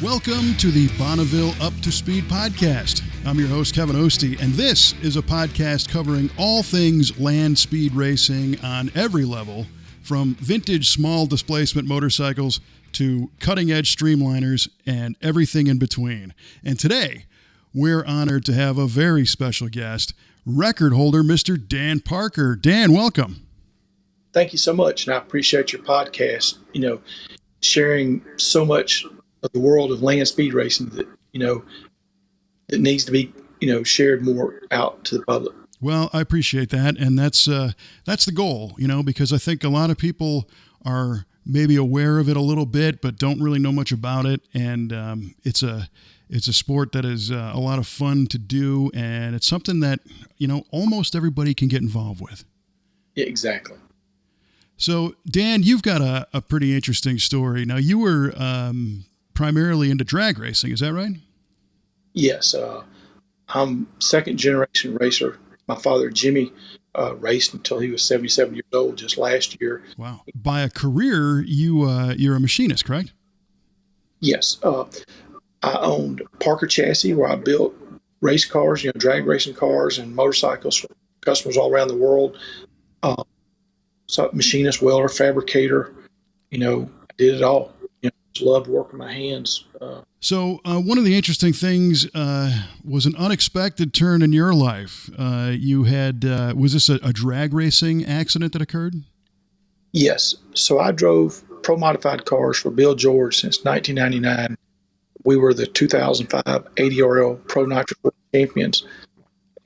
Welcome to the Bonneville Up to Speed podcast. I'm your host, Kevin Ostie, and this is a podcast covering all things land speed racing on every level, from vintage small displacement motorcycles to cutting-edge streamliners and everything in between. And today, we're honored to have a very special guest, record holder Mr. Dan Parker. Dan, welcome. Thank you so much, and I appreciate your podcast, sharing so much of the world of land speed racing that, that needs to be, shared more out to the public. Well, I appreciate that, and that's the goal, because I think a lot of people are maybe aware of it a little bit, but don't really know much about it, and it's a sport that is a lot of fun to do, and it's something that, almost everybody can get involved with. Yeah, exactly. So, Dan, you've got a pretty interesting story. Now, you were primarily into drag racing, is that right? Yes. I'm second generation racer. My father, Jimmy, raced until he was 77 years old just last year. Wow. By a career, you're a machinist, correct? Yes. I owned Parker Chassis, where I built race cars, drag racing cars and motorcycles for customers all around the world. So machinist, welder, fabricator, I did it all. Just loved working my hands. So one of the interesting things was an unexpected turn in your life. You had, was this a drag racing accident that occurred? Yes. So I drove pro modified cars for Bill George since 1999. We were the 2005 ADRL Pro Nitro champions.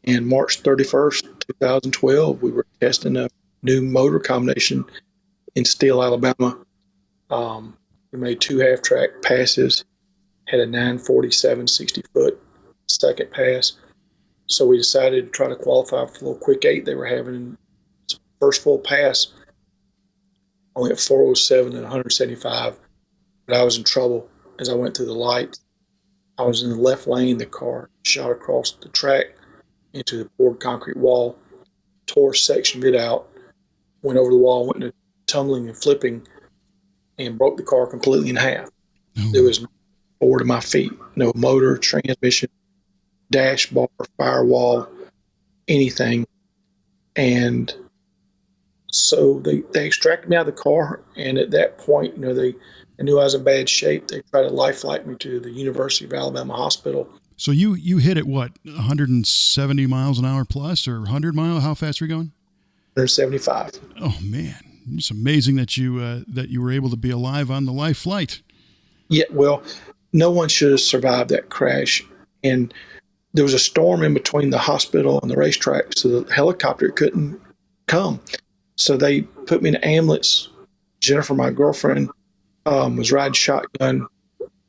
And March 31st, 2012, we were testing a new motor combination in Steele, Alabama. We made 2 half-track passes, had a 947 60-foot second pass. So we decided to try to qualify for the little quick 8 they were having. First full pass, I went 407 and 175, but I was in trouble as I went through the lights. I was in the left lane. The car shot across the track into the poured concrete wall, tore a section of it out, went over the wall, went into tumbling and flipping, and broke the car completely in half. Oh. There was no forward of my feet, no motor, transmission, dash bar, firewall, anything. And so they extracted me out of the car, and at that point, they knew I was in bad shape. They tried to life flight me to the University of Alabama Hospital. So you hit it, what, 170 miles an hour plus, or 100 miles? How fast were you going? 175. Oh, man. It's amazing that you were able to be alive on the life flight. Yeah, well, no one should have survived that crash. And there was a storm in between the hospital and the racetrack, so the helicopter couldn't come. So they put me in an ambulance. Jennifer, my girlfriend, was riding shotgun,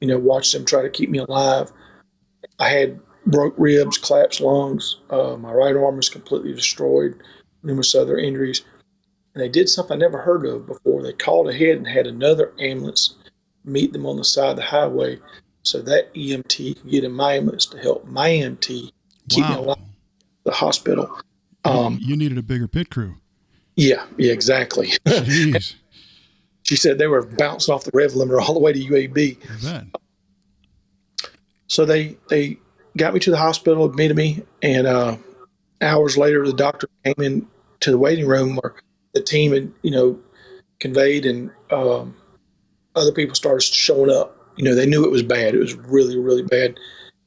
watched them try to keep me alive. I had broke ribs, collapsed lungs. My right arm was completely destroyed, numerous other injuries. And they did something I never heard of before. They called ahead and had another ambulance meet them on the side of the highway so that EMT could get in my ambulance to help my EMT keep me alive at the hospital. You needed a bigger pit crew. Yeah, exactly. Jeez. She said they were bouncing off the rev limiter all the way to UAB. So they got me to the hospital, admitted me, and hours later the doctor came in to the waiting room where the team had, conveyed, and other people started showing up. They knew it was bad. It was really, really bad.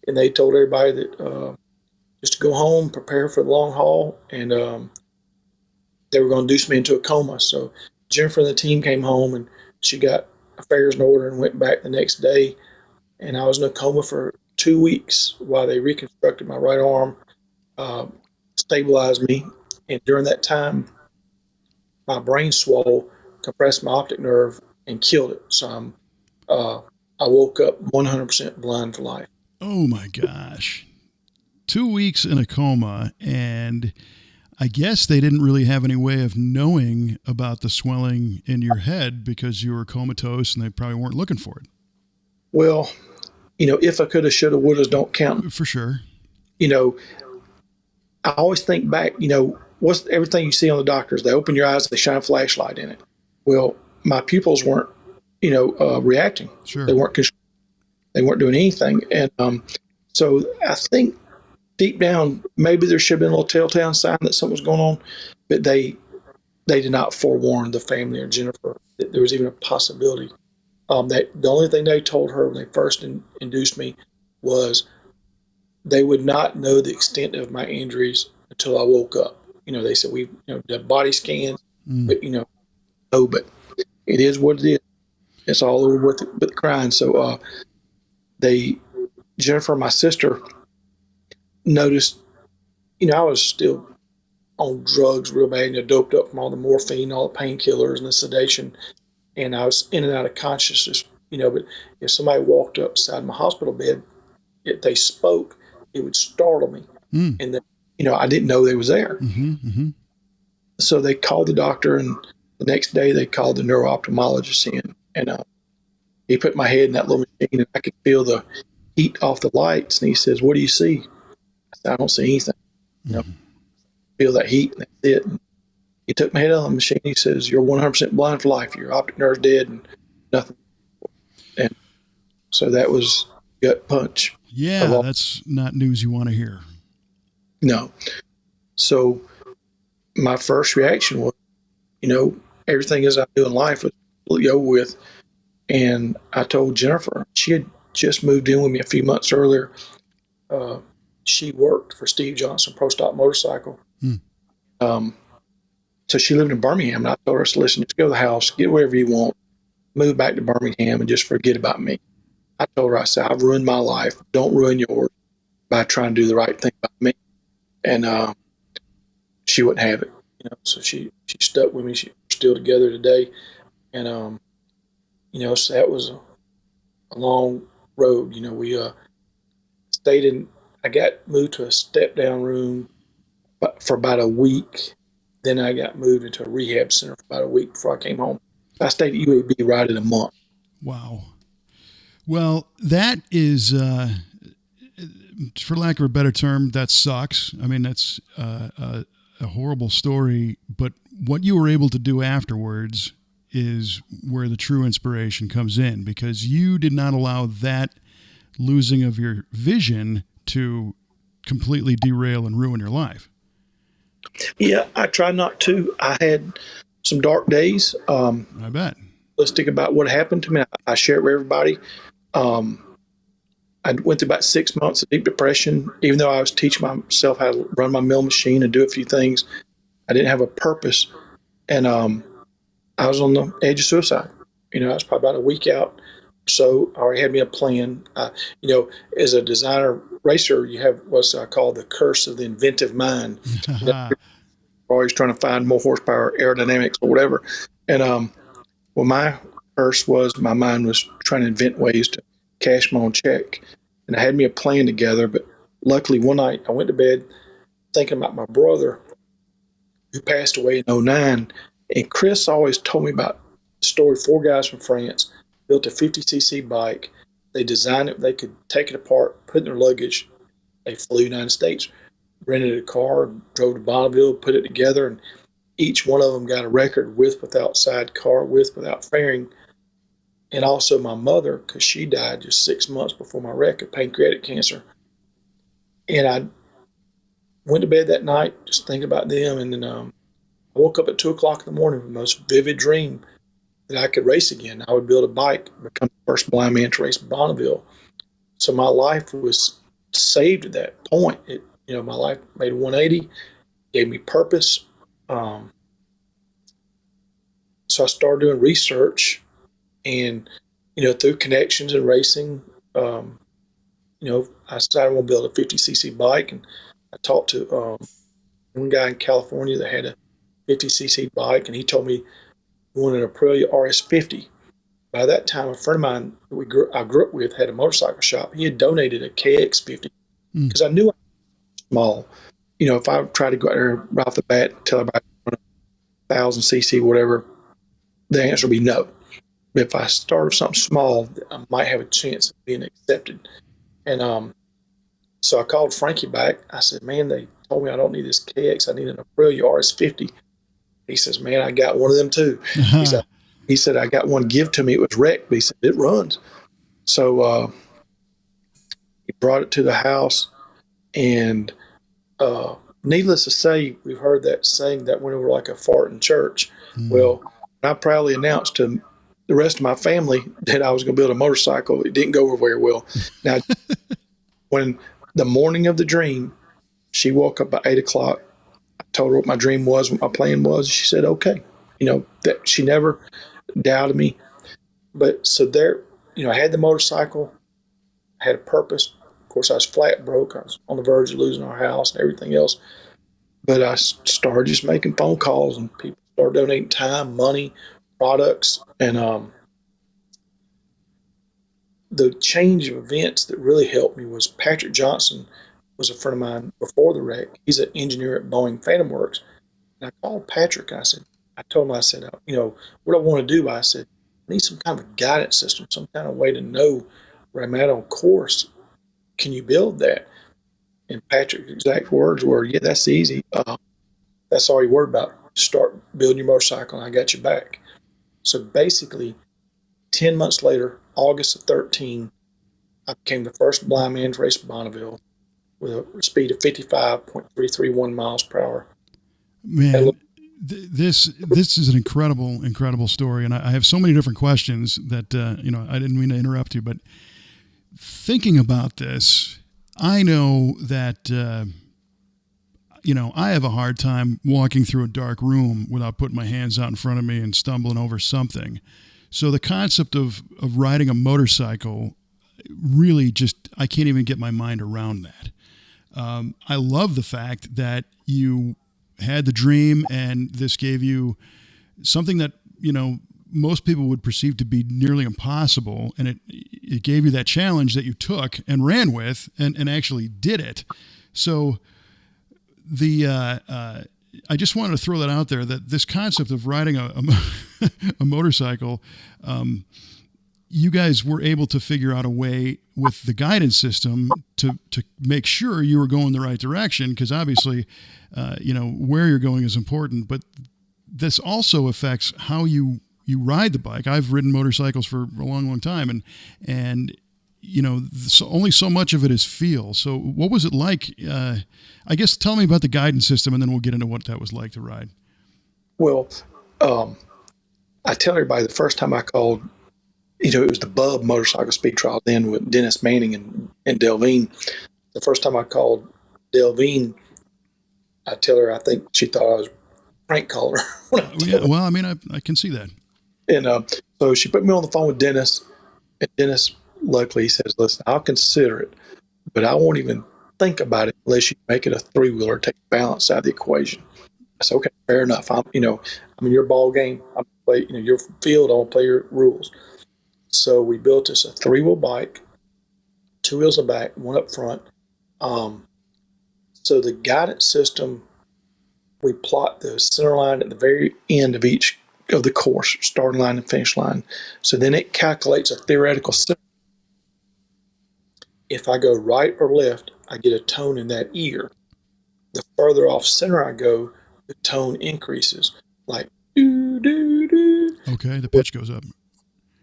And they told everybody that just to go home, prepare for the long haul, and they were going to deuce me into a coma. So Jennifer and the team came home, and she got affairs in order and went back the next day. And I was in a coma for 2 weeks while they reconstructed my right arm, stabilized me. And during that time, my brain swelled, compressed my optic nerve, and killed it. So I woke up 100% blind for life. Oh, my gosh. 2 weeks in a coma, and I guess they didn't really have any way of knowing about the swelling in your head because you were comatose, and they probably weren't looking for it. Well, if I could have, should have, would have, don't count. For sure. I always think back, what's everything you see on the doctors? They open your eyes, they shine a flashlight in it. Well, my pupils weren't, reacting. Sure. They weren't. They weren't doing anything. And so I think deep down, maybe there should have been a little telltale sign that something was going on, but they did not forewarn the family or Jennifer that there was even a possibility. The only thing they told her when they first induced me was they would not know the extent of my injuries until I woke up. They said we did body scans, but but it is what it is. It's all over with the crying. So Jennifer, my sister, noticed, I was still on drugs real bad, doped up from all the morphine, all the painkillers and the sedation. And I was in and out of consciousness, but if somebody walked up beside my hospital bed, if they spoke, it would startle me. And then, I didn't know they was there. So they called the doctor, and the next day they called the neuro-ophthalmologist in, and he put my head in that little machine, and I could feel the heat off the lights. And he says, "What do you see?" I said, "I don't see anything." Feel that heat, and that's it. And he took my head out of the machine. He says, "You're 100% blind for life. Your optic nerve's dead, and nothing." And so that was gut punch. Yeah, that's not news you want to hear. No. So my first reaction was, everything as I do in life was completely over with. And I told Jennifer, she had just moved in with me a few months earlier. She worked for Steve Johnson Pro Stock Motorcycle. So she lived in Birmingham, and I told her, "Listen, just go to the house, get whatever you want, move back to Birmingham, and just forget about me." I told her, I said, "I've ruined my life. Don't ruin yours by trying to do the right thing by me." And she wouldn't have it. So she stuck with me. We're still together today. And, so that was a long road. We I got moved to a step down room for about a week. Then I got moved into a rehab center for about a week before I came home. I stayed at UAB right in a month. Wow. Well, that is, for lack of a better term, that sucks. I mean, that's a horrible story, but what you were able to do afterwards is where the true inspiration comes in, because you did not allow that losing of your vision to completely derail and ruin your life. Yeah, I tried not to. I had some dark days. I bet. Let's think about what happened to me. I share it with everybody. I went through about 6 months of deep depression. Even though I was teaching myself how to run my mill machine and do a few things, I didn't have a purpose. And I was on the edge of suicide. I was probably about a week out. So I already had me a plan. As a designer racer, you have what's called the curse of the inventive mind. You're always trying to find more horsepower, aerodynamics, or whatever. And my curse was my mind was trying to invent ways to cash my own check. And I had me a plan together. But luckily, one night I went to bed thinking about my brother who passed away in 2009. And Chris always told me about the story. 4 guys from France built a 50cc bike. They designed it. They could take it apart, put it in their luggage. They flew to the United States, rented a car, drove to Bonneville, put it together, and each one of them got a record with, without sidecar, with, without fairing. And also my mother, because she died just 6 months before my wreck of pancreatic cancer. And I went to bed that night just thinking about them. And then I woke up at 2 o'clock in the morning with the most vivid dream that I could race again. I would build a bike, become the first blind man to race Bonneville. So my life was saved at that point. My life made a 180, gave me purpose. So I started doing research, and, through connections and racing, I decided I want to build a 50cc bike. And I talked to one guy in California that had a 50cc bike, and he told me he wanted an Aprilia RS50. By that time, a friend of mine that I grew up with had a motorcycle shop. He had donated a KX50 because I knew I was small. If I tried to go out there right off the bat and tell everybody 1,000cc, whatever, the answer would be no. But if I started something small, I might have a chance of being accepted. And so I called Frankie back. I said, "Man, they told me I don't need this KX. I need an Aprilia RS50. He says, "Man, I got one of them too." He said, "I got one give to me. It was wrecked." But he said, "It runs." So brought it to the house, and needless to say, we've heard that saying that went over like a fart in church. Well, I proudly announced to the rest of my family that I was going to build a motorcycle. It didn't go over very well. Now, when the morning of the dream, she woke up by 8 o'clock. I told her what my dream was, what my plan was. She said, okay. That she never doubted me. But so there, I had the motorcycle, I had a purpose. Of course, I was flat broke. I was on the verge of losing our house and everything else. But I started just making phone calls, and people started donating time, money, products. And the change of events that really helped me was Patrick Johnson was a friend of mine before the wreck. He's an engineer at Boeing Phantom Works. And I called Patrick. I told him, what I want to do. I said, I need some kind of a guidance system, some kind of way to know where I'm at on course. Can you build that? And Patrick's exact words were, yeah, that's easy. That's all you worry about. Start building your motorcycle, and I got your back. So basically, 10 months later, August of 13, I became the first blind man to race Bonneville with a speed of 55.331 miles per hour. Man, this is an incredible story, and I have so many different questions that I didn't mean to interrupt you, but thinking about this, I know that I have a hard time walking through a dark room without putting my hands out in front of me and stumbling over something. So the concept of riding a motorcycle really I can't even get my mind around that. I love the fact that you had the dream, and this gave you something that, most people would perceive to be nearly impossible. And it gave you that challenge that you took and ran with and actually did it. So I just wanted to throw that out there, that this concept of riding a motorcycle, you guys were able to figure out a way with the guidance system to make sure you were going the right direction. Cause obviously, where you're going is important, but this also affects how you ride the bike. I've ridden motorcycles for a long time, and only so much of it is feel. So what was it like? I guess tell me about the guidance system, and then we'll get into what that was like to ride. Well, I tell everybody the first time I called, it was the Bub Motorcycle Speed Trial then with Dennis Manning and Delvine. The first time I called Delvine, I tell her I think she thought I was prank calling her. Yeah, well, I mean, I can see that. And so she put me on the phone with Dennis, and Dennis, luckily, he says, listen, I'll consider it, but I won't even think about it unless you make it a three-wheeler, take balance out of the equation. I said, okay, fair enough. I'm in your ball game. I'm play, your field. I want to play your rules. So we built us a three-wheel bike, two wheels in the back, one up front. So the guidance system, we plot the center line at the very end of each of the course, starting line and finish line. So then it calculates a theoretical center. If I go right or left, I get a tone in that ear. The further off center I go, the tone increases, like doo, doo, doo. Okay, the pitch goes up.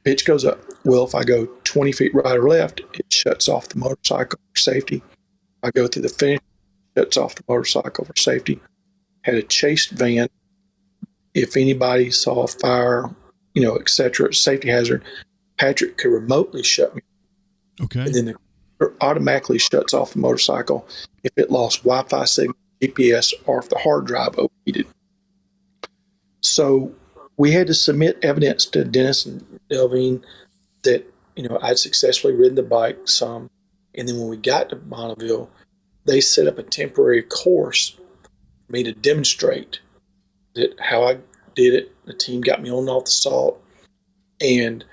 Pitch goes up. Well, if I go 20 feet right or left, it shuts off the motorcycle for safety. If I go through the finish, it shuts off the motorcycle for safety. Had a chased van. If anybody saw a fire, et cetera, safety hazard, Patrick could remotely shut me. Okay. And then the car automatically shuts off the motorcycle if it lost Wi-Fi signal, GPS, or if the hard drive overheated. So we had to submit evidence to Dennis and Delvine that, I'd successfully ridden the bike some. And then when we got to Bonneville, they set up a temporary course for me to demonstrate that how I did it. The team got me on and off the salt, and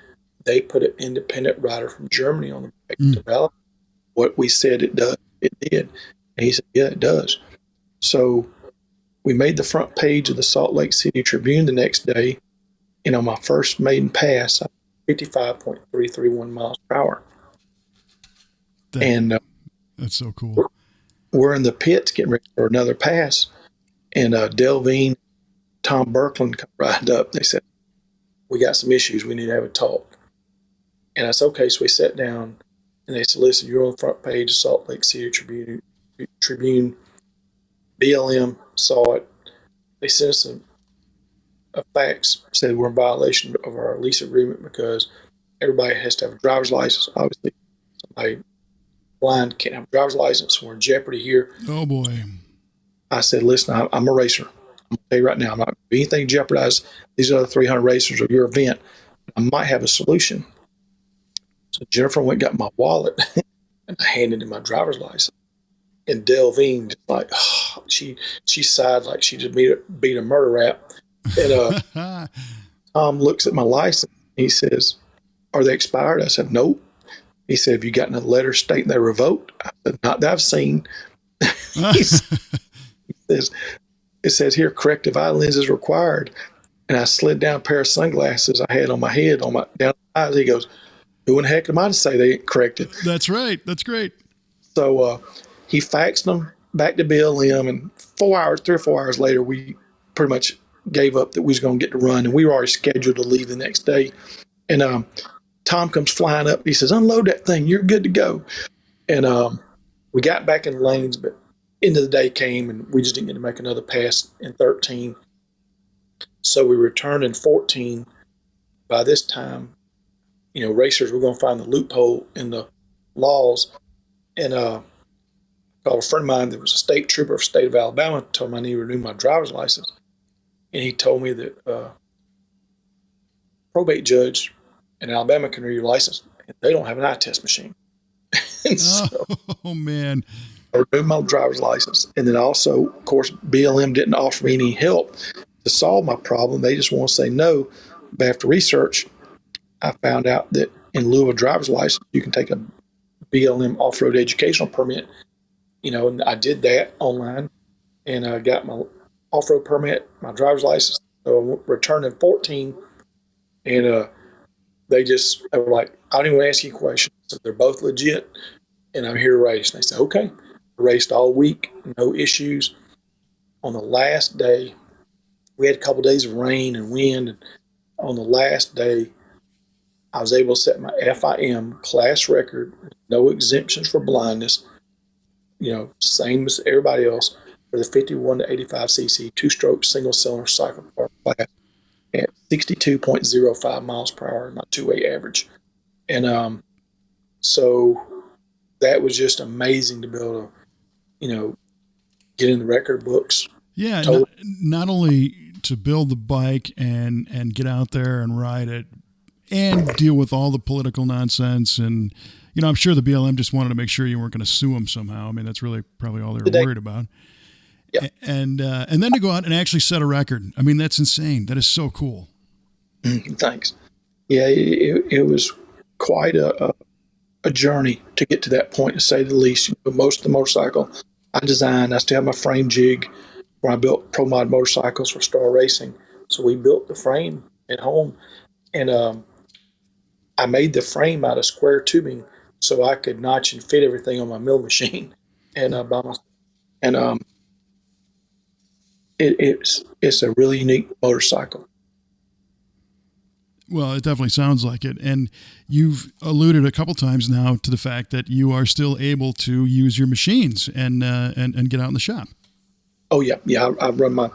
they put an independent rider from Germany on the bike to develop what we said it does. It did. And he said, yeah, it does. So we made the front page of the Salt Lake City Tribune the next day, and on my first maiden pass, I 55.331 miles per hour. That's so cool. We're in the pits getting ready for another pass, and Delvine, Tom Birkeland come right up. They said, we got some issues. We need to have a talk. And I said, okay. So we sat down. And they said, listen, you're on the front page of Salt Lake City Tribune. BLM saw it. They sent us a fax, said we're in violation of our lease agreement because everybody has to have a driver's license. Obviously, somebody blind can't have a driver's license. We're in jeopardy here. Oh, boy. I said, listen, I'm a racer. I'm going to tell you right now, I'm not going to do anything to jeopardize these other 300 racers or your event. I might have a solution. So Jennifer went and got my wallet and I handed him my driver's license. And Delvine, just like, oh, she sighed like she just beat a murder rap. And Tom looks at my license. He says, are they expired? I said, nope. He said, have you gotten a letter stating they're revoked? I said, not that I've seen. It says here, corrective eye lenses required. And I slid down a pair of sunglasses I had on my head, down my eyes. He goes, who in the heck am I to say they ain't corrected? That's right. That's great. So he faxed them back to BLM, and 3 or 4 hours later, we pretty much gave up that we was going to get to run, and we were already scheduled to leave the next day. And Tom comes flying up. He says, unload that thing. You're good to go. And we got back in lanes, but end of the day came, and we just didn't get to make another pass in 13. So we returned in 14. By this time, racers were going to find the loophole in the laws. And called a friend of mine that was a state trooper of the state of Alabama, told me I need to renew my driver's license. And he told me that probate judge in Alabama can renew your license, and they don't have an eye test machine. And so oh, man. I renewed my driver's license. And then also, of course, BLM didn't offer me any help to solve my problem. They just want to say no. But after research, I found out that in lieu of a driver's license, you can take a BLM off-road educational permit. And I did that online, and I got my off-road permit, my driver's license. So I returned in 14, and they were like, I don't even want to ask you a question. So they're both legit, and I'm here to race. And they said, okay. I raced all week, no issues. On the last day, we had a couple of days of rain and wind, and on the last day, I was able to set my FIM class record, no exemptions for blindness, same as everybody else, for the 51 to 85 cc two-stroke single-cylinder cycle car class at 62.05 miles per hour, my 2-way average. And so that was just amazing to be able to, get in the record books. Yeah, not only to build the bike and get out there and ride it and deal with all the political nonsense. And, I'm sure the BLM just wanted to make sure you weren't going to sue them somehow. I mean, that's really probably all they were worried about. Yeah. And then to go out and actually set a record. I mean, that's insane. That is so cool. Thanks. Yeah, it was quite a journey to get to that point, to say the least. Most of the motorcycle I designed, I still have my frame jig where I built Pro Mod motorcycles for Star Racing. So we built the frame at home, and I made the frame out of square tubing so I could notch and fit everything on my mill machine. And it's a really unique motorcycle. Well, it definitely sounds like it. And you've alluded a couple times now to the fact that you are still able to use your machines and get out in the shop. Oh, yeah. Yeah, I run my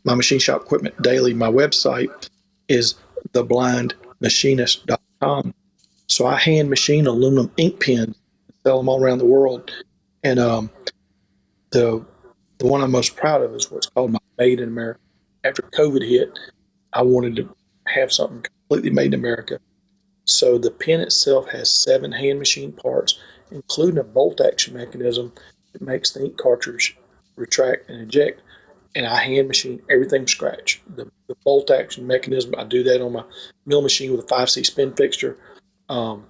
machine shop equipment daily. My website is theblindmachinist.com. So I hand machine aluminum ink pens, sell them all around the world. And the one I'm most proud of is what's called my Made in America. After COVID hit, I wanted to have something completely made in America. So the pen itself has 7 hand machine parts, including a bolt action mechanism that makes the ink cartridge retract and eject. And I hand machine everything from scratch. The bolt action mechanism, I do that on my mill machine with a 5C spin fixture. And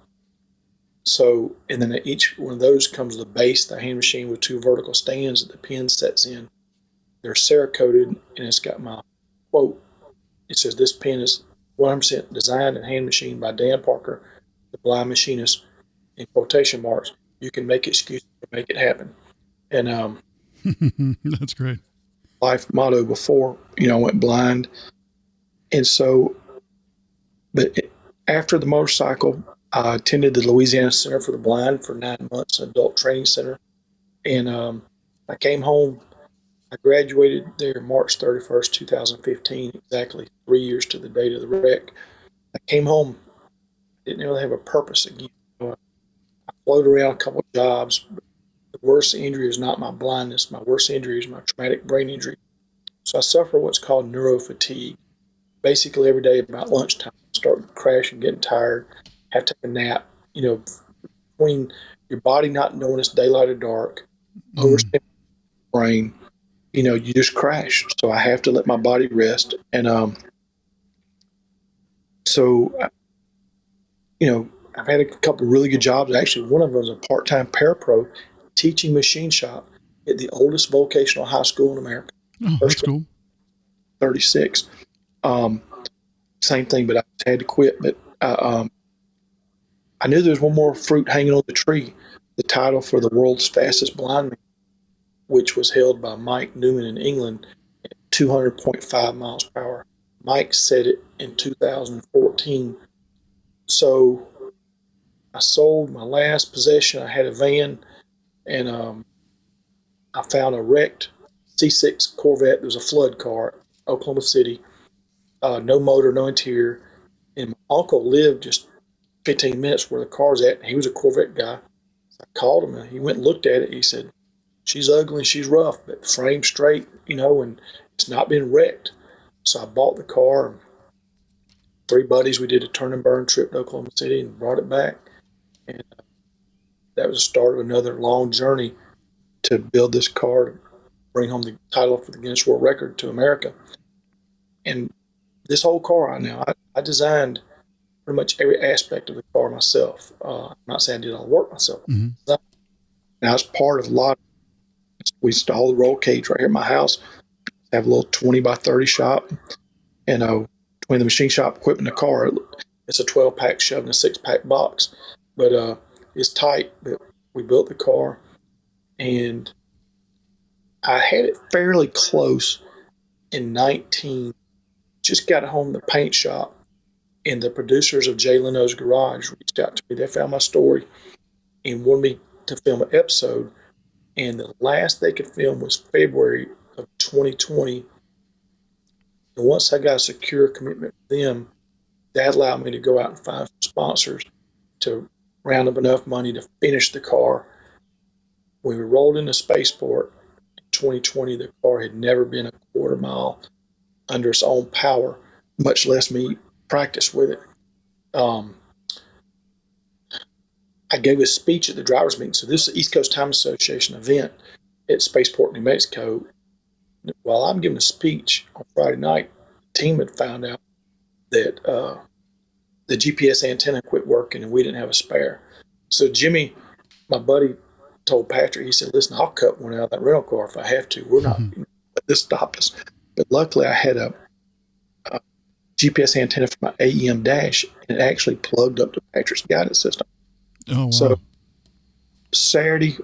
then each one of those comes with a base, the hand machine, with 2 vertical stands that the pen sets in. They're Cerakoted, and it's got my quote. It says, this pen is 100% designed and hand machined by Dan Parker, the blind machinist, in quotation marks. You can make excuses to make it happen. And that's great. Life motto before, I went blind. And so, but after the motorcycle, I attended the Louisiana Center for the Blind for 9 months, an adult training center. And I came home. I graduated there March 31st, 2015, exactly 3 years to the date of the wreck. I came home, didn't really have a purpose again. I floated around a couple of jobs. The worst injury is not my blindness. My worst injury is my traumatic brain injury. So I suffer what's called neurofatigue. Basically, every day about lunchtime, I start crashing, getting tired, have to take a nap. Between your body not knowing it's daylight or dark, overstimulating the brain, you just crash. So I have to let my body rest. And I've had a couple of really good jobs. Actually, one of them was a part-time parapro teaching machine shop at the oldest vocational high school in America. Oh, that's cool. 36. Same thing, but I had to quit. But I knew there was one more fruit hanging on the tree, the title for the world's fastest blind man, which was held by Mike Newman in England at 200.5 miles per hour. Mike said it in 2014. So I sold my last possession. I had a van, and I found a wrecked C6 Corvette. There was a flood car, Oklahoma City, no motor, no interior. And my uncle lived just 15 minutes where the car's at. And he was a Corvette guy. So I called him, and he went and looked at it. He said, "She's ugly and she's rough, but frame straight, and it's not been wrecked." So I bought the car. And 3 buddies, we did a turn and burn trip to Oklahoma City and brought it back. And that was the start of another long journey to build this car, to bring home the title for the Guinness World Record to America. And this whole car I designed pretty much every aspect of the car myself. I'm not saying I did all the work myself. Mm-hmm. Now, it's part of a lot. We installed the roll cage right here at my house. I have a little 20 by 30 shop. And between the machine shop equipment and the car, it's a 12-pack shoved in a 6-pack box. But it's tight. But we built the car, and I had it fairly close in 19. Just got home the paint shop, and the producers of Jay Leno's Garage reached out to me. They found my story and wanted me to film an episode. And the last they could film was February of 2020. And once I got a secure commitment from them, that allowed me to go out and find some sponsors to round up enough money to finish the car. When we rolled into Spaceport in 2020, the car had never been a quarter mile under its own power, much less me practice with it. I gave a speech at the driver's meeting. So this is the East Coast Time Association event at Spaceport, New Mexico. While I'm giving a speech on Friday night, the team had found out that the GPS antenna quit working and we didn't have a spare. So Jimmy, my buddy, told Patrick, he said, "Listen, I'll cut one out of that rental car if I have to. We're not let this stop us." But luckily I had a GPS antenna for my AEM dash, and it actually plugged up to Patrick's guidance system. Oh, wow. So Saturday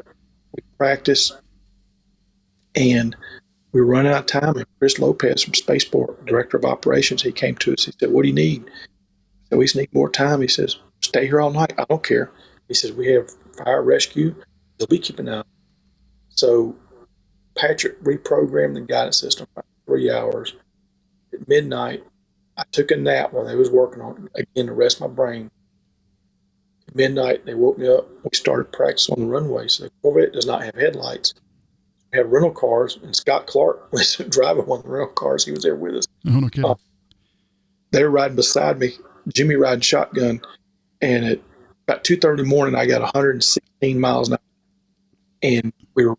we practiced, and we were running out of time. And Chris Lopez from Spaceport, director of operations, he came to us. He said, "What do you need?" So we just need more time. He says, "Stay here all night. I don't care." He says, "We have fire rescue. They'll be keeping an eye." So Patrick reprogrammed the guidance system for 3 hours. At midnight, I took a nap while they was working on it, again, to rest my brain. At midnight, they woke me up. We started practicing on the runway. So the Corvette does not have headlights. We have rental cars, and Scott Clark was driving one of the rental cars. He was there with us. Oh, no kidding. They were riding beside me, Jimmy riding shotgun, and at about 2:30 in the morning, I got 116 miles an hour, and we were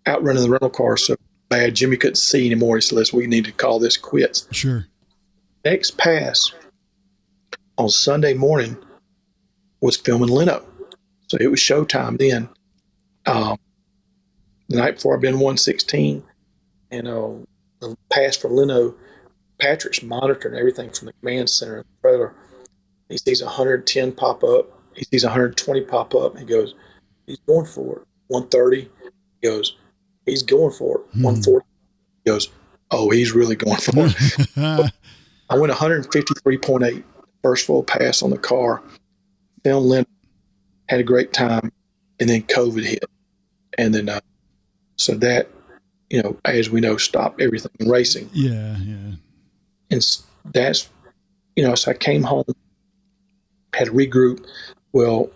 outrunning the rental car so bad Jimmy couldn't see anymore. He said, "Listen, we need to call this quits." Sure. Next pass on Sunday morning was filming Leno. So it was showtime then. The night before, I'd been 116, and the pass for Leno, Patrick's monitoring everything from the command center in the trailer. He sees 110 pop up. He sees 120 pop up. He goes, "He's going for it." 130. He goes, "He's going for it." 140. He goes, "Oh, he's really going for it." I went 153.8, first full pass on the car. filmed Leonard, had a great time, and then COVID hit. And then, so that, as we know, stopped everything in racing. Yeah. And that's, so I came home, had to regroup. Well,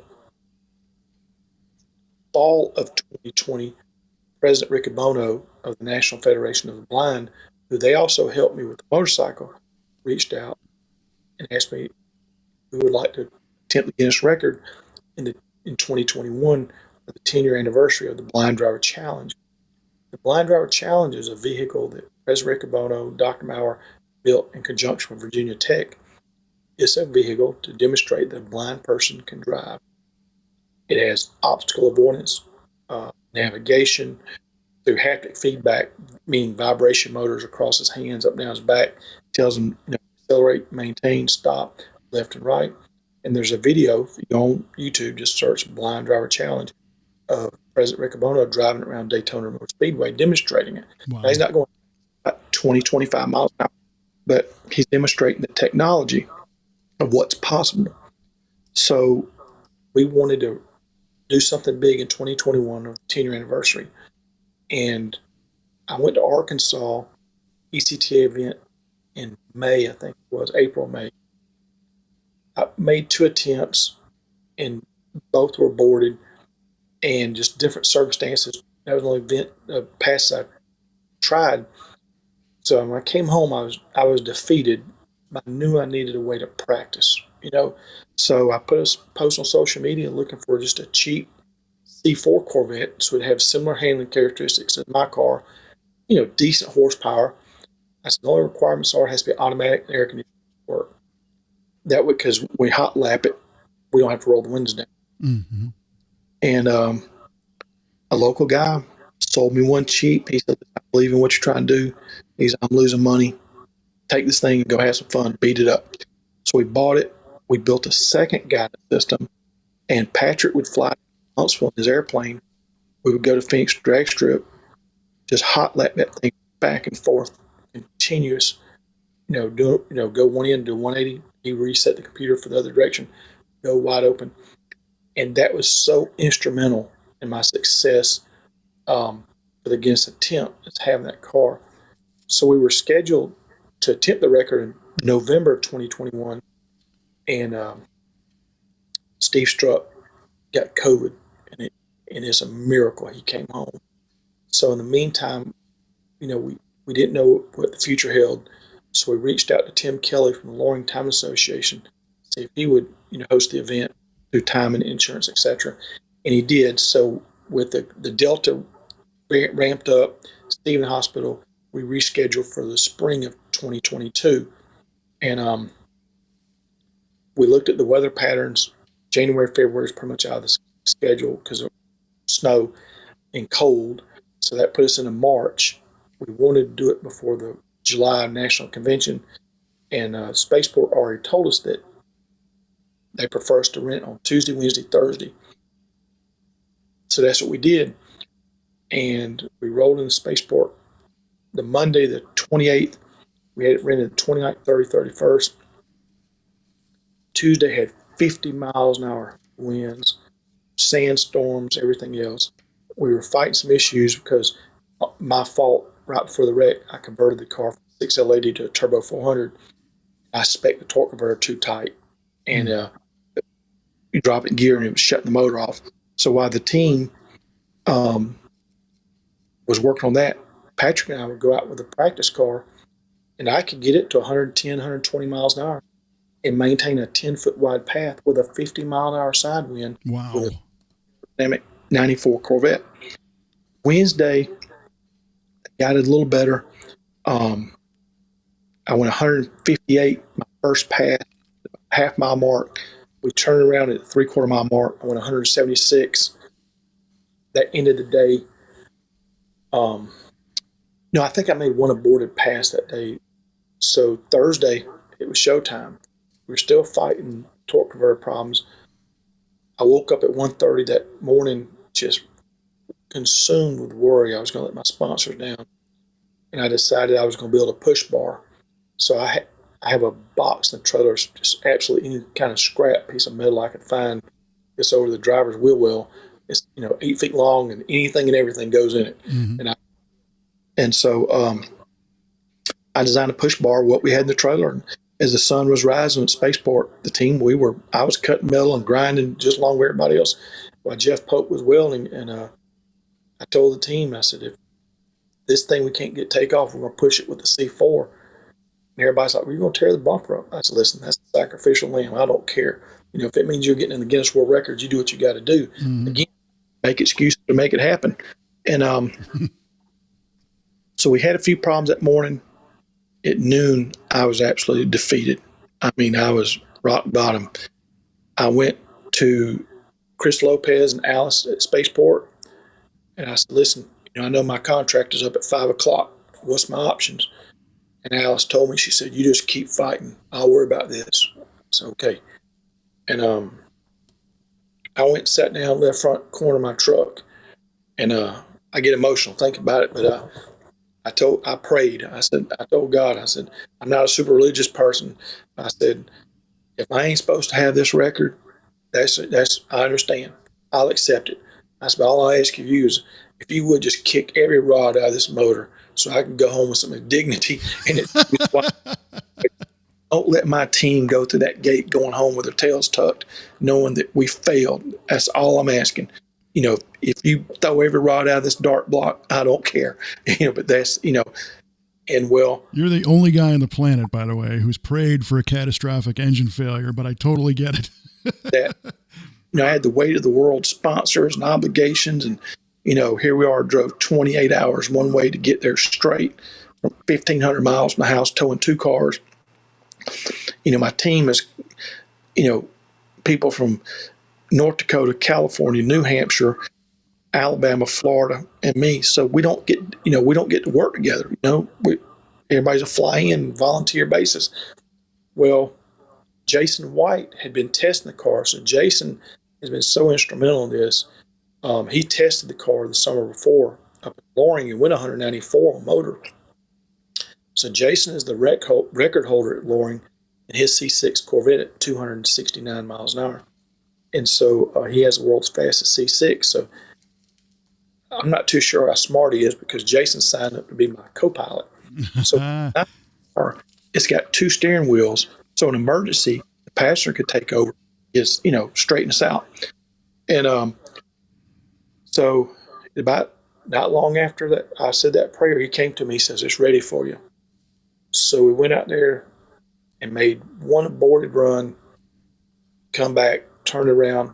fall of 2020, President Ricky Bono of the National Federation of the Blind, who they also helped me with the motorcycle, reached out and asked me if we would like to attempt the Guinness record in 2021 for the 10-year anniversary of the Blind Driver Challenge. The Blind Driver Challenge is a vehicle that President Ricky Bono, Dr. Maurer built in conjunction with Virginia Tech. It's a vehicle to demonstrate that a blind person can drive. It has obstacle avoidance, navigation through haptic feedback, meaning vibration motors across his hands, up and down his back, tells him accelerate, maintain, stop, left and right. And there's a video, if you go on YouTube, just search Blind Driver Challenge of President Ricky Bono driving around Daytona Motor Speedway demonstrating it. Wow. Now, he's not going 20, 25 miles an hour, but he's demonstrating the technology of what's possible. So we wanted to do something big in 2021 of the 10-year anniversary. And I went to Arkansas ECTA event in May, I think it was April, May. I made 2 attempts and both were aborted, and just different circumstances. That was the only event pass I tried. So when I came home, I was defeated. I knew I needed a way to practice, So I put a post on social media looking for just a cheap C4 Corvette, so it would have similar handling characteristics as my car, decent horsepower. I said the only requirements are it has to be automatic and air conditioning work. That way, because when we hot lap it, we don't have to roll the windows down. Mm-hmm. And a local guy sold me one cheap. He said, I believe in what you're trying to do. He said, I'm losing money. Take this thing and go have some fun, beat it up. So we bought it. We built a second guidance system, and Patrick would fly to Huntsville in his airplane. We would go to Phoenix drag strip, just hot lap that thing back and forth, continuous, go one end, do 180. He reset the computer for the other direction, go wide open. And that was so instrumental in my success for the Guinness attempt, is having that car. So we were scheduled to attempt the record in November 2021, and Steve Struck got COVID, and it's a miracle he came home. So in the meantime, we didn't know what the future held, so we reached out to Tim Kelly from the Loring Time Association to see if he would host the event through time and insurance, etc. And he did. So with the Delta ramped up, Steve in the hospital, we rescheduled for the spring of 2022. And we looked at the weather patterns. January, February is pretty much out of the schedule because of snow and cold. So that put us into March. We wanted to do it before the July National Convention. And Spaceport already told us that they prefer us to rent on Tuesday, Wednesday, Thursday. So that's what we did. And we rolled into Spaceport the Monday, the 28th. We had it rented the 29th, 30th, 31st. Tuesday had 50 miles an hour winds, sandstorms, everything else. We were fighting some issues because my fault right before the wreck, I converted the car from 6L80 to a turbo 400. I spec'd the torque converter too tight, and you drop it in gear and it was shutting the motor off. So while the team was working on that, Patrick and I would go out with a practice car, and I could get it to 110, 120 miles an hour and maintain a 10-foot wide path with a 50-mile-an-hour side wind. Wow. With a dynamic 94 Corvette. Wednesday, I got it a little better. I went 158, my first pass, half-mile mark. We turned around at the three-quarter-mile mark. I went 176. That ended the day. No, I think I made one aborted pass that day. So Thursday, it was showtime. We were still fighting torque converter problems. I woke up at 1:30 that morning just consumed with worry. I was going to let my sponsors down. And I decided I was going to build a push bar. So I have a box in the trailer, just absolutely any kind of scrap piece of metal I could find. It's over the driver's wheel well. It's 8 feet long, and anything and everything goes in it. Mm-hmm. And so I designed a push bar, what we had in the trailer. And as the sun was rising at Spaceport, the team, I was cutting metal and grinding just along with everybody else while Jeff Pope was welding. And I told the team, I said, if this thing we can't get takeoff, we're going to push it with the C4. And everybody's like, well, you're going to tear the bumper up. I said, listen, that's a sacrificial lamb. I don't care. If it means you're getting in the Guinness World Records, you do what you got to do. Mm-hmm. Again, make excuses to make it happen. And so we had a few problems that morning. At noon, I was absolutely defeated. I mean, I was rock bottom. I went to Chris Lopez and Alice at Spaceport, and I said, listen, I know my contract is up at 5 o'clock. What's my options? And Alice told me, she said, you just keep fighting. I'll worry about this. So, okay. And I went and sat down left front corner of my truck, and I get emotional thinking about it, but I prayed. I told God, I said, I'm not a super religious person. I said, if I ain't supposed to have this record, that's I understand. I'll accept it. I said, all I ask of you is if you would just kick every rod out of this motor so I can go home with some dignity. And don't let my team go through that gate going home with their tails tucked, knowing that we failed. That's all I'm asking. If you throw every rod out of this dart block, I don't care. But that's, and well. You're the only guy on the planet, by the way, who's prayed for a catastrophic engine failure, but I totally get it. That, I had the weight of the world sponsors and obligations. And, here we are, drove 28 hours one way to get there straight from 1,500 miles from my house, towing 2 cars. My team is, people from North Dakota, California, New Hampshire, Alabama, Florida, and me. So we don't get to work together. Everybody's a fly-in volunteer basis. Well, Jason White had been testing the car. So Jason has been so instrumental in this. He tested the car the summer before up in Loring and went 194 on motor. So Jason is the record holder at Loring in his C6 Corvette at 269 miles an hour. And so he has the world's fastest C6. So I'm not too sure how smart he is because Jason signed up to be my co-pilot. So it's got 2 steering wheels. So in emergency, the passenger could take over, just, straighten us out. And so about not long after that, I said that prayer, he came to me, he says, it's ready for you. So we went out there and made one aborted run, come back, turned around,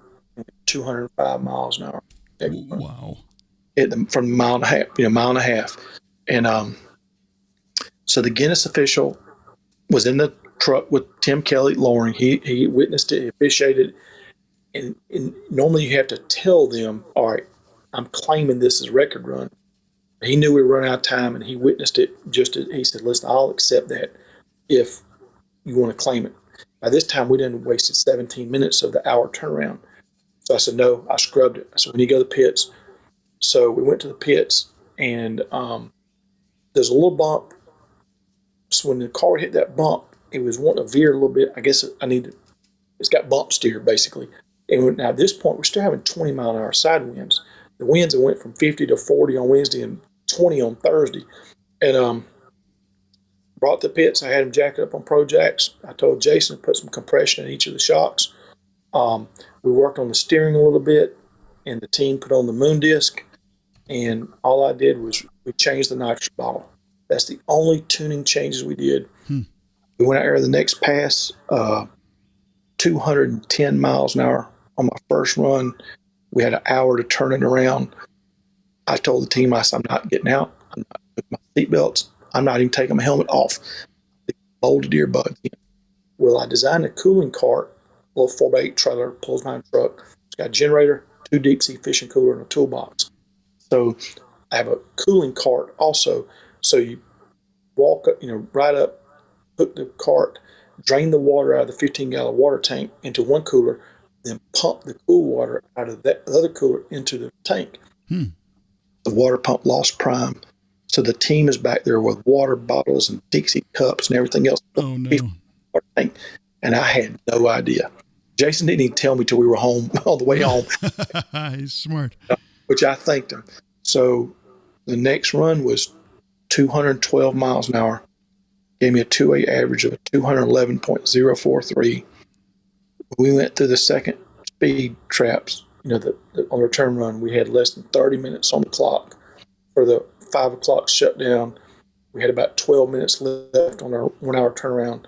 205 miles an hour. Wow. From mile and a half. And so the Guinness official was in the truck with Tim Kelly at Loring. He witnessed it, he officiated. And normally you have to tell them, all right, I'm claiming this as record run. He knew we were running out of time, and he witnessed it. He said, listen, I'll accept that if you want to claim it. By this time, we done wasted 17 minutes of the hour turnaround. So I said, no, I scrubbed it. I said, we need to go to the pits. So we went to the pits, and there's a little bump. So when the car hit that bump, it was wanting to veer a little bit. I guess it's got bump steer, basically. And now at this point, we're still having 20 mile an hour side winds. The winds went from 50 to 40 on Wednesday and 20 on Thursday. And brought the pits. I had them jacked up on Pro Jacks. I told Jason to put some compression in each of the shocks. We worked on the steering a little bit, and the team put on the moon disc. And all I did was we changed the nitrous bottle. That's the only tuning changes we did. We went out there the next pass, 210 miles an hour on my first run. We had an hour to turn it around. I told the team, I said, I'm not getting out. I'm not putting my seatbelts. I'm not even taking my helmet off. Bolted earbuds in. Well, I designed a cooling cart, a little 4x8 trailer, pulls my truck. It's got a generator, 2 deep sea fishing cooler, and a toolbox. So I have a cooling cart also. So you walk up, right up, hook the cart, drain the water out of the 15-gallon water tank into one cooler, then pump the cool water out of the other cooler into the tank. The water pump lost prime. So the team is back there with water bottles and Dixie cups and everything else. Oh, no. And I had no idea. Jason didn't even tell me till we were home, on the way home. He's smart. Which I thanked him. So the next run was 212 miles an hour. Gave me a 2.8 average of 211.043. We went through the second speed traps. On the return run, we had less than 30 minutes on the clock for the 5 o'clock shutdown. We had about 12 minutes left on our 1 hour turnaround.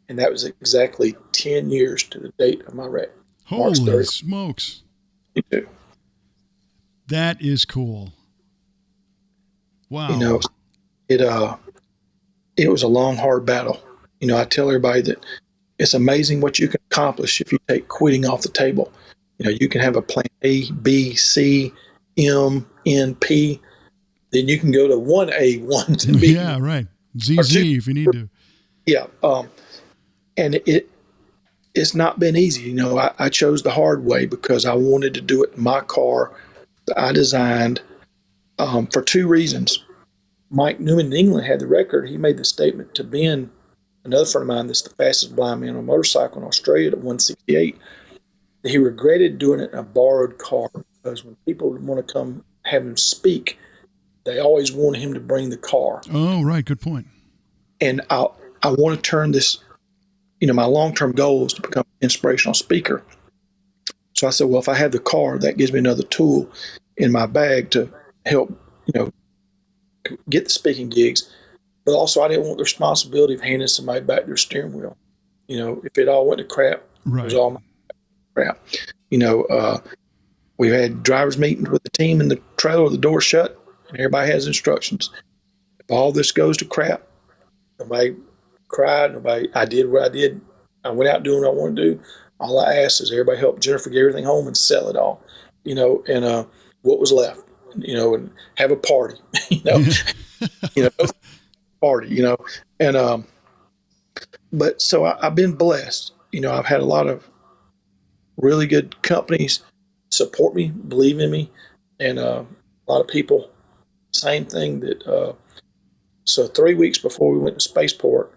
And that was exactly 10 years to the date of my wreck. Holy smokes. Me. That is cool. Wow. It was a long, hard battle. I tell everybody that it's amazing what you can accomplish if you take quitting off the table. You can have a plan A, B, C, M, N, P. Then you can go to 1A, 1 to B. Yeah, right. ZZ if you need to. Yeah. And it's not been easy. I chose the hard way because I wanted to do it in my car that I designed for 2 reasons. Mike Newman in England had the record. He made the statement to Ben, another friend of mine that's the fastest blind man on a motorcycle in Australia at 168. He regretted doing it in a borrowed car because when people want to come have him speak, they always want him to bring the car. Oh, right. Good point. And I want to turn this, my long-term goal is to become an inspirational speaker. So I said, well, if I have the car, that gives me another tool in my bag to help, get the speaking gigs. But also I didn't want the responsibility of handing somebody back their steering wheel. If it all went to crap, right. It was all my crap. We've had drivers meetings with the team in the trailer with the door shut, and everybody has instructions. If all this goes to crap, nobody cried, I did what I did. I went out doing what I wanted to do. All I asked is everybody help Jennifer get everything home and sell it all, and what was left, and have a party, party, and but so I've been blessed. I've had a lot of really good companies support me, believe in me, and a lot of people, same thing that, so 3 weeks before we went to Spaceport,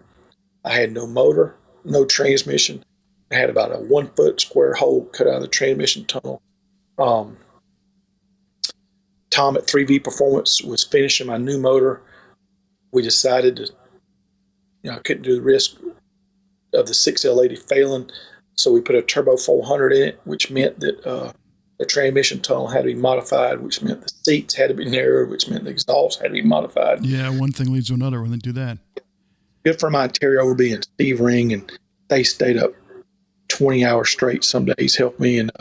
I had no motor, no transmission. I had about a 1 foot square hole cut out of the transmission tunnel. Tom at 3V Performance was finishing my new motor. We decided to, I couldn't do the risk of the 6L80 failing. So we put a Turbo 400 in it, which meant that the transmission tunnel had to be modified, which meant the seats had to be narrowed, which meant the exhaust had to be modified. Yeah, one thing leads to another when they do that. Good for my Terry Overby and Steve Ring, and they stayed up 20 hours straight some days, helped me, and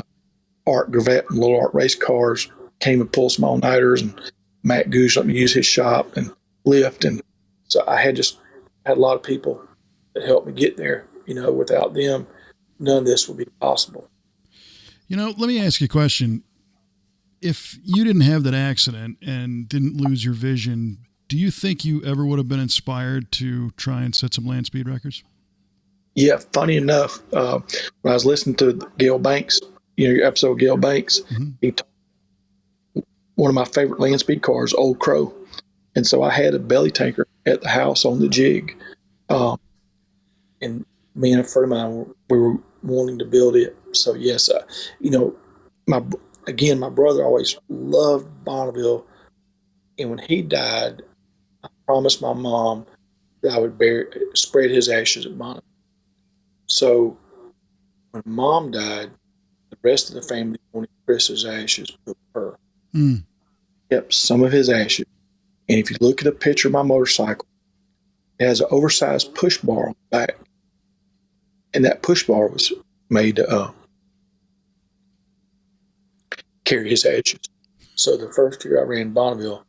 Art Gravette and Little Art Race Cars came and pulled some all-nighters, and Matt Goose let me use his shop and lift. And so I had a lot of people that helped me get there. Without them, none of this would be possible. Let me ask you a question. If you didn't have that accident and didn't lose your vision, do you think you ever would have been inspired to try and set some land speed records? Yeah, funny enough, when I was listening to Gail Banks, your episode of Gail Banks, he told one of my favorite land speed cars, Old Crow. And so I had a belly tanker at the house on the jig. And me and a friend of mine, we were wanting to build it. So yes, my brother always loved Bonneville. And when he died, I promised my mom that I would spread his ashes at Bonneville. So when Mom died, the rest of the family wanted Chris's ashes put with her. Kept some of his ashes. And if you look at a picture of my motorcycle, it has an oversized push bar on the back. And that push bar was made to carry his ashes. So the first year I ran Bonneville,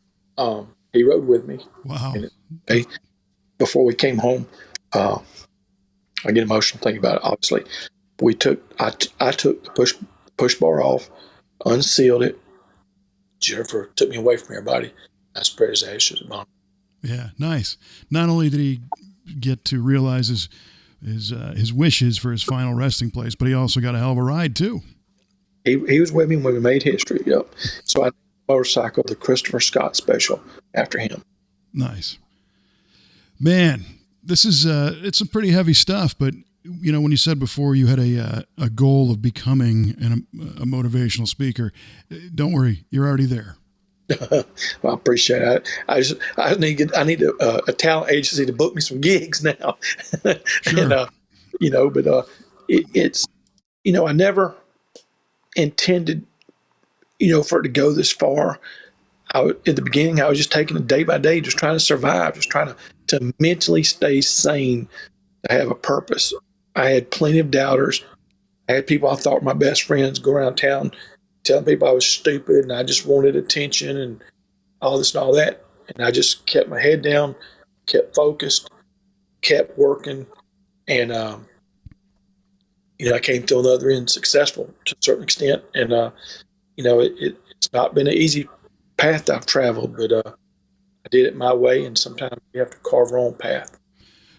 he rode with me. Wow. And before we came home, I get emotional thinking about it, obviously. I took the push bar off, unsealed it. Jennifer took me away from everybody. I spread his ashes at Bonneville. Yeah, nice. Not only did he get to realize his wishes for his final resting place, but he also got a hell of a ride too. He was with me when we made history. Yep. So I named the motorcycle the Christopher Scott Special after him. Nice. Man, this is it's some pretty heavy stuff, but when you said before you had a goal of becoming a motivational speaker, don't worry, you're already there. Well, I appreciate it. I need a talent agency to book me some gigs now. Sure. And but it's I never intended for it to go this far. At the beginning, I was just taking it day by day, just trying to survive, just trying to mentally stay sane, to have a purpose. I had plenty of doubters. I had people I thought were my best friends go around town telling people I was stupid and I just wanted attention and all this and all that. And I just kept my head down, kept focused, kept working, and I came to another end successful to a certain extent. And it's not been an easy path I've traveled, but I did it my way, and sometimes you have to carve your own path.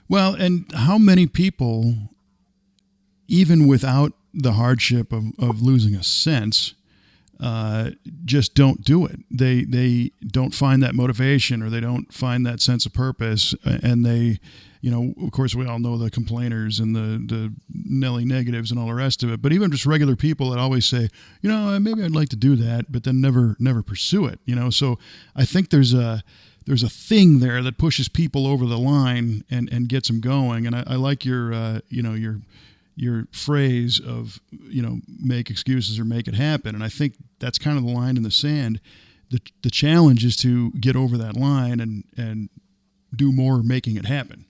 Well, and how many people, even without the hardship of losing a sense, just don't do it. They don't find that motivation, or they don't find that sense of purpose, and they, of course, we all know the complainers and the Nelly negatives and all the rest of it. But even just regular people that always say, maybe I'd like to do that, but then never pursue it. So I think there's a thing there that pushes people over the line and gets them going. And I like your phrase of, make excuses or make it happen. And I think that's kind of the line in the sand. The challenge is to get over that line and do more making it happen.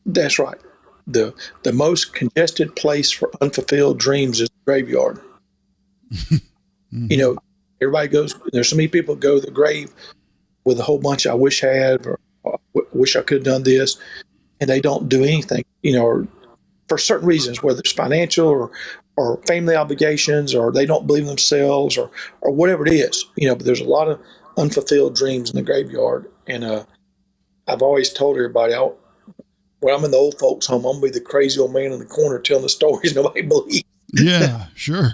That's right. The most congested place for unfulfilled dreams is the graveyard. Mm-hmm. Everybody goes, there's so many people go to the grave with a whole bunch I wish I had, or wish I could have done this, and they don't do anything, or for certain reasons, whether it's financial or family obligations, or they don't believe in themselves, or whatever it is, but there's a lot of unfulfilled dreams in the graveyard. And I've always told everybody, when I'm in the old folks' home, I'm going to be the crazy old man in the corner telling the stories nobody believes. Yeah, sure.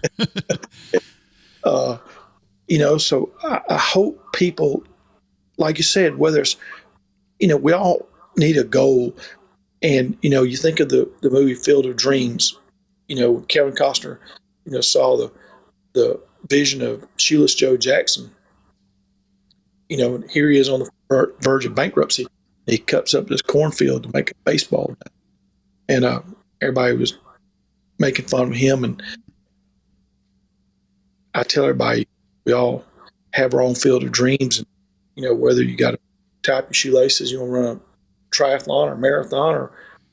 So I hope people, like you said, whether it's, we all need a goal. And, you think of the movie Field of Dreams, Kevin Costner, saw the vision of shoeless Joe Jackson. And here he is on the verge of bankruptcy. He cuts up this cornfield to make a baseball bat. And everybody was making fun of him. And I tell everybody, we all have our own field of dreams. And, whether you got to tie up your shoelaces, you want to run a triathlon or marathon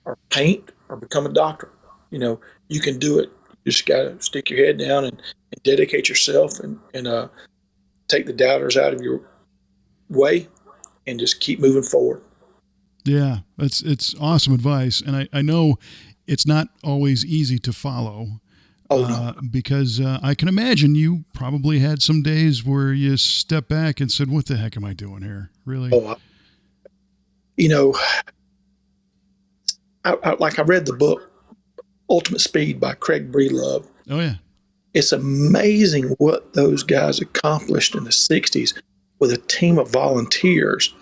or paint or become a doctor, you can do it. You just got to stick your head down and dedicate yourself and take the doubters out of your way and just keep moving forward. Yeah, it's awesome advice. And I know it's not always easy to follow. No. Because I can imagine you probably had some days where you stepped back and said, what the heck am I doing here? Really? I read the book Ultimate Speed by Craig Breedlove. Oh, yeah. It's amazing what those guys accomplished in the 60s with a team of volunteers.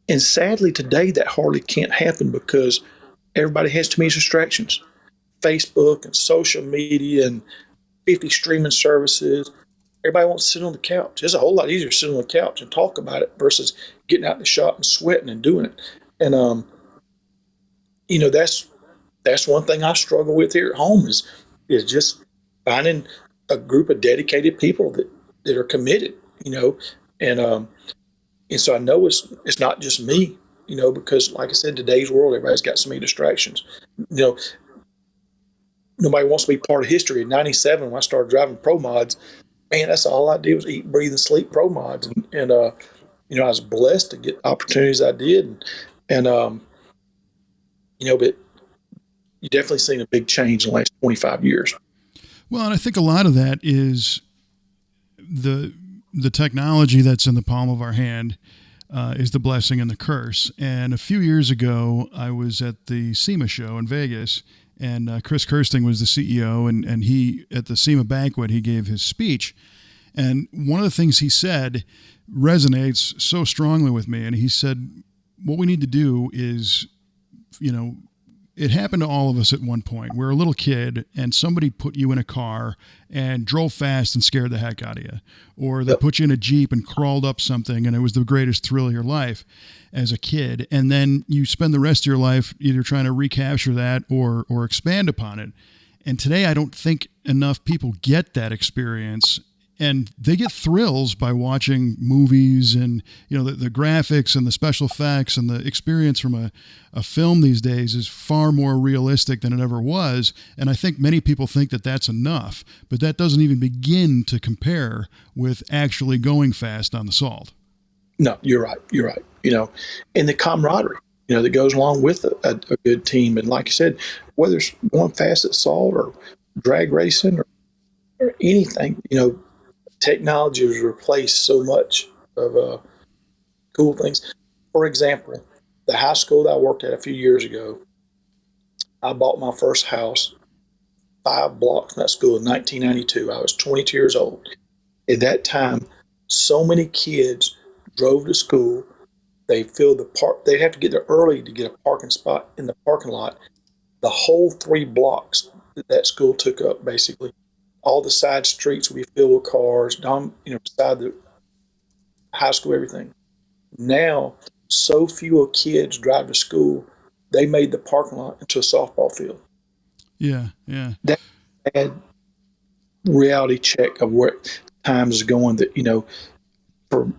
And sadly, today, that hardly can't happen because everybody has too many distractions. Facebook and social media and 50 streaming services. Everybody wants to sit on the couch. It's a whole lot easier to sit on the couch and talk about it versus getting out in the shop and sweating and doing it. And, that's one thing I struggle with here at home is just finding a group of dedicated people that are committed, and so I know it's not just me, because like I said, today's world, everybody's got so many distractions. Nobody wants to be part of history. In 97, when I started driving Pro Mods, man, that's all I did was eat, breathe, and sleep Pro Mods. And I was blessed to get opportunities I did. But you definitely seen a big change in the last 25 years. Well, and I think a lot of that is the technology that's in the palm of our hand is the blessing and the curse. And a few years ago, I was at the SEMA show in Vegas, and Chris Kirsting was the CEO, and he, at the SEMA banquet, he gave his speech. And one of the things he said resonates so strongly with me. And he said, what we need to do is, it happened to all of us at one point. We're a little kid and somebody put you in a car and drove fast and scared the heck out of you. Or they put you in a Jeep and crawled up something and it was the greatest thrill of your life as a kid. And then you spend the rest of your life either trying to recapture that or expand upon it. And today I don't think enough people get that experience. And they get thrills by watching movies and, the graphics and the special effects and the experience from a film these days is far more realistic than it ever was. And I think many people think that that's enough, but that doesn't even begin to compare with actually going fast on the Salt. No, you're right. You're right. And the camaraderie, that goes along with a good team. And like you said, whether it's going fast at Salt or drag racing or anything, technology has replaced so much of cool things. For example, the high school that I worked at a few years ago, I bought my first house 5 blocks from that school in 1992. I was 22 years old. At that time, so many kids drove to school. They filled the park. They'd have to get there early to get a parking spot in the parking lot. The whole 3 blocks that school took up, basically. All the side streets would be filled with cars, beside the high school, everything. Now, so few kids drive to school, they made the parking lot into a softball field. Yeah. That bad reality check of where times is going that, for,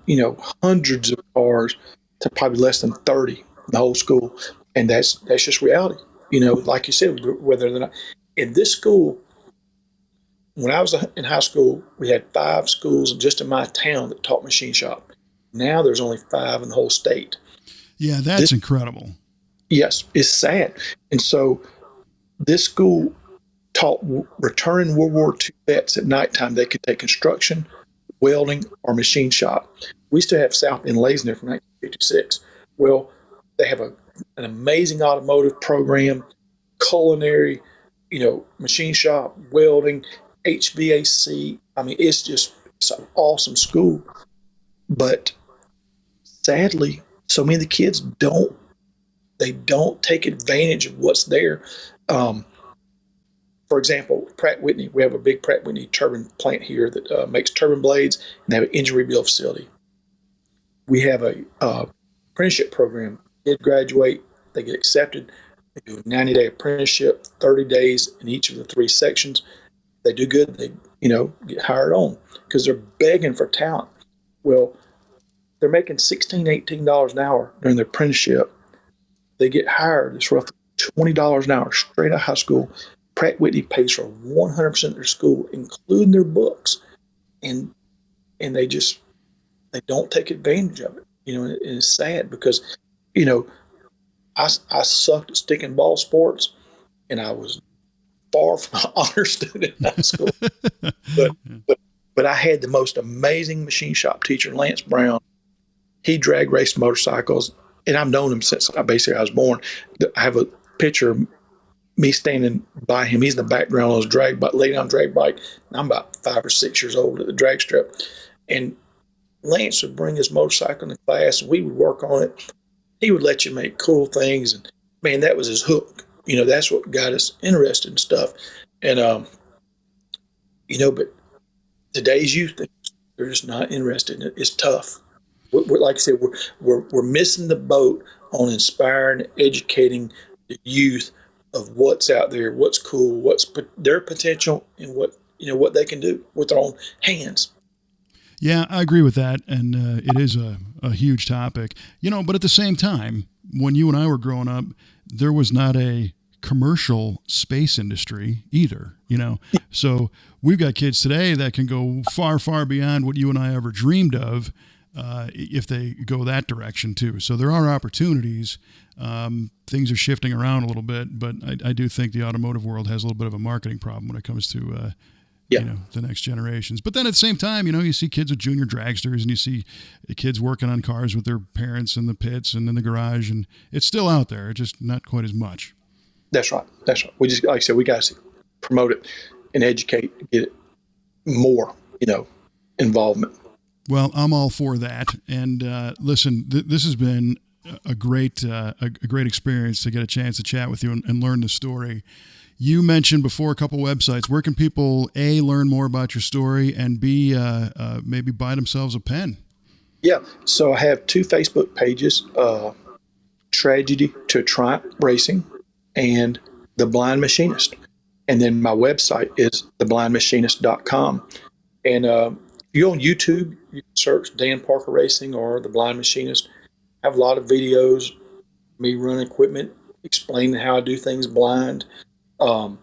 hundreds of cars to probably less than 30 in the whole school. And that's just reality. Like you said, whether they're not in this school. When I was in high school, we had 5 schools just in my town that taught machine shop. Now there's only 5 in the whole state. Yeah, that's incredible. Yes, it's sad. And so this school taught returning World War II vets at nighttime. They could take construction, welding, or machine shop. We still have South Bend Lays in there from 1956. Well, they have an amazing automotive program, culinary, machine shop, welding, HVAC. I mean, it's an awesome school. But sadly, so many of the kids don't take advantage of what's there. For example, Pratt Whitney, we have a big Pratt Whitney turbine plant here that makes turbine blades, and they have an engine rebuild facility. We have a apprenticeship program. Kids graduate, they get accepted. They do a 90-day apprenticeship, 30 days in each of the 3 sections. They do good, they get hired on because they're begging for talent. Well, they're making $16, $18 an hour during their apprenticeship. They get hired, it's roughly $20 an hour straight out of high school. Pratt Whitney pays for 100% of their school, including their books, and they don't take advantage of it. And it's sad because I sucked at stick and ball sports, and I was far from an honor student in high school. but I had the most amazing machine shop teacher, Lance Brown. He drag raced motorcycles, and I've known him since I was born. I have a picture of me standing by him. He's in the background on his drag bike, laying on drag bike. And I'm about 5 or 6 years old at the drag strip. And Lance would bring his motorcycle in class, and we would work on it. He would let you make cool things, and man, that was his hook. That's what got us interested in stuff. And but today's youth, they're just not interested in it. It's tough. Like I said, we're missing the boat on inspiring, educating the youth of what's out there, what's cool, what's their potential, and what they can do with their own hands. Yeah, I agree with that, and it is a huge topic. But at the same time, when you and I were growing up, there was not a commercial space industry either, So we've got kids today that can go far, far beyond what you and I ever dreamed of if they go that direction too. So there are opportunities. Things are shifting around a little bit, but I do think the automotive world has a little bit of a marketing problem when it comes to the next generations. But then at the same time, you see kids with junior dragsters, and you see kids working on cars with their parents in the pits and in the garage, and it's still out there, just not quite as much. That's right. We just, like I said, we got to promote it and educate, get it more, involvement. Well, I'm all for that. And listen, this has been a great experience to get a chance to chat with you and learn the story. You mentioned before a couple websites. Where can people A, learn more about your story, and B, maybe buy themselves a pen? Yeah, so I have 2 Facebook pages, Tragedy to Triumph Racing and The Blind Machinist. And then my website is theblindmachinist.com. And if you're on YouTube, you can search Dan Parker Racing or The Blind Machinist. I have a lot of videos, me running equipment, explaining how I do things blind. I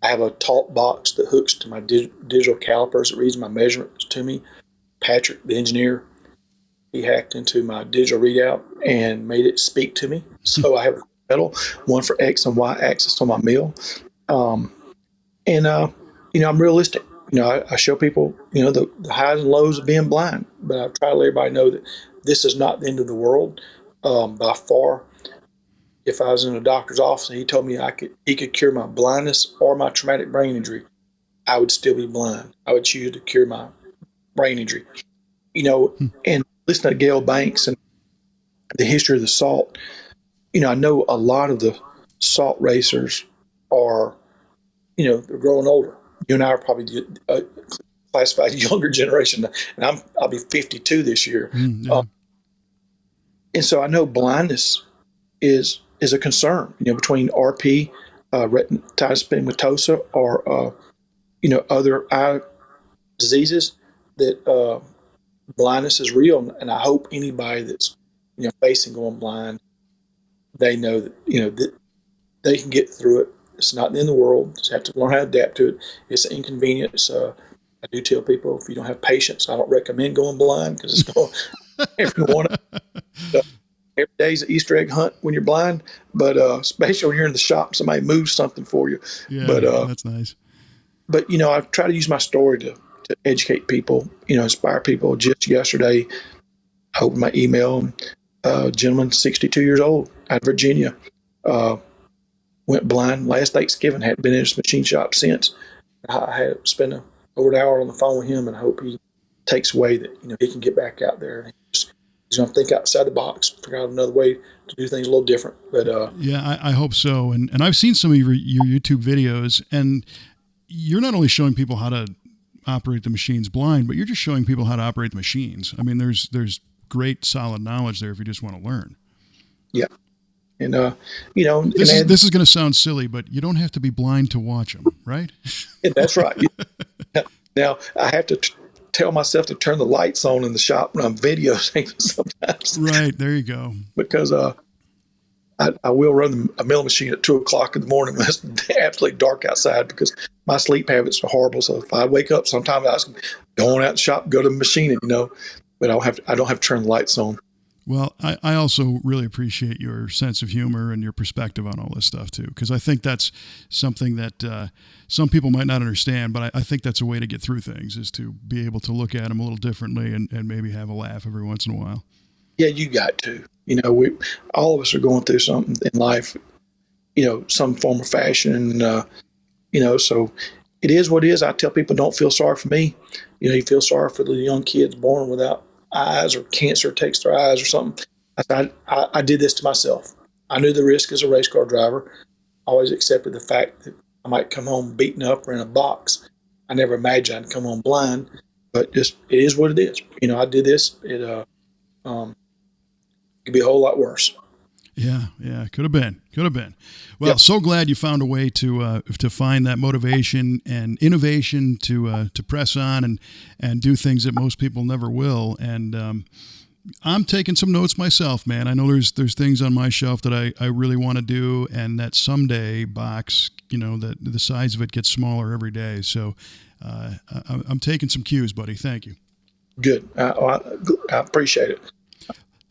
have a talk box that hooks to my digital calipers that reads my measurements to me. Patrick, the engineer, he hacked into my digital readout and made it speak to me. So I have a pedal, one for X and Y axis on my mill. I'm realistic. I show people, the highs and lows of being blind, but I try to let everybody know that this is not the end of the world. By far, if I was in a doctor's office and he told me he could cure my blindness or my traumatic brain injury, I would still be blind. I would choose to cure my brain injury. And listen to Gail Banks and the history of the salt. I know a lot of the salt racers are, they're growing older. You and I are probably classified younger generation, and I'll be 52 this year. Yeah. And so I know blindness is a concern, between RP, retinitis pigmentosa, or other eye diseases. That blindness is real, and I hope anybody that's facing going blind, they know that that they can get through it. It's not the end of the world. Just have to learn how to adapt to it. It's an inconvenience. I do tell people, if you don't have patience, I don't recommend going blind, because it's going everyone. Every day's an Easter egg hunt when you're blind, but especially when you're in the shop, somebody moves something for you. Yeah, but that's nice. But I try to use my story to educate people, inspire people. Just yesterday, I opened my email. A gentleman, 62 years old, out of Virginia, went blind last Thanksgiving. Hadn't been in his machine shop since. I had spent over an hour on the phone with him, and I hope he takes away that he can get back out there. He's going to think outside the box, figure out another way to do things a little different. But yeah, I hope so. And I've seen some of your YouTube videos, and you're not only showing people how to operate the machines blind, but you're just showing people how to operate the machines. I mean, there's great solid knowledge there if you just want to learn. Yeah. And, this is going to sound silly, but you don't have to be blind to watch them, right? Yeah, that's right. Now, I have to tell myself to turn the lights on in the shop when I'm videotaping sometimes. Right. There you go. Because I will run a mill machine at 2:00 in the morning when it's absolutely dark outside, because my sleep habits are horrible. So if I wake up, sometimes I was going out the shop, go to the machine, but I don't have to turn the lights on. Well, I also really appreciate your sense of humor and your perspective on all this stuff too, because I think that's something that some people might not understand, but I think that's a way to get through things, is to be able to look at them a little differently and maybe have a laugh every once in a while. Yeah, you got to. All of us are going through something in life, some form of fashion, and so it is what it is. I tell people, don't feel sorry for me. You feel sorry for the young kids born without eyes, or cancer takes their eyes or something. I did this to myself. I knew the risk as a race car driver. I always accepted the fact that I might come home beaten up or in a box. I never imagined I'd come home blind, but just, it is what it is. I did this. It could be a whole lot worse. Yeah, could have been. Well, yep. So glad you found a way to find that motivation and innovation to press on and do things that most people never will. And I'm taking some notes myself, man. I know there's things on my shelf that I really want to do, and that someday box, that the size of it gets smaller every day. So I'm taking some cues, buddy. Thank you. Good. I appreciate it.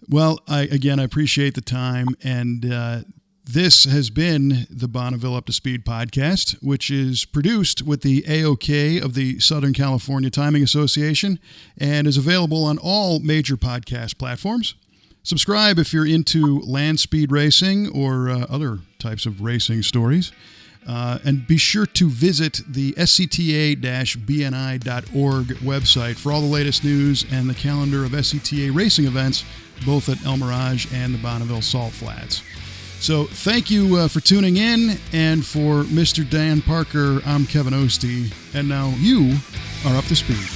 Well, I appreciate the time, and this has been the Bonneville Up to Speed podcast, which is produced with the AOK of the Southern California Timing Association and is available on all major podcast platforms. Subscribe if you're into land speed racing or other types of racing stories. And be sure to visit the scta-bni.org website for all the latest news and the calendar of SCTA racing events, both at El Mirage and the Bonneville Salt Flats. So thank you for tuning in, and for Mr. Dan Parker, I'm Kevin Ostie, and now you are up to speed.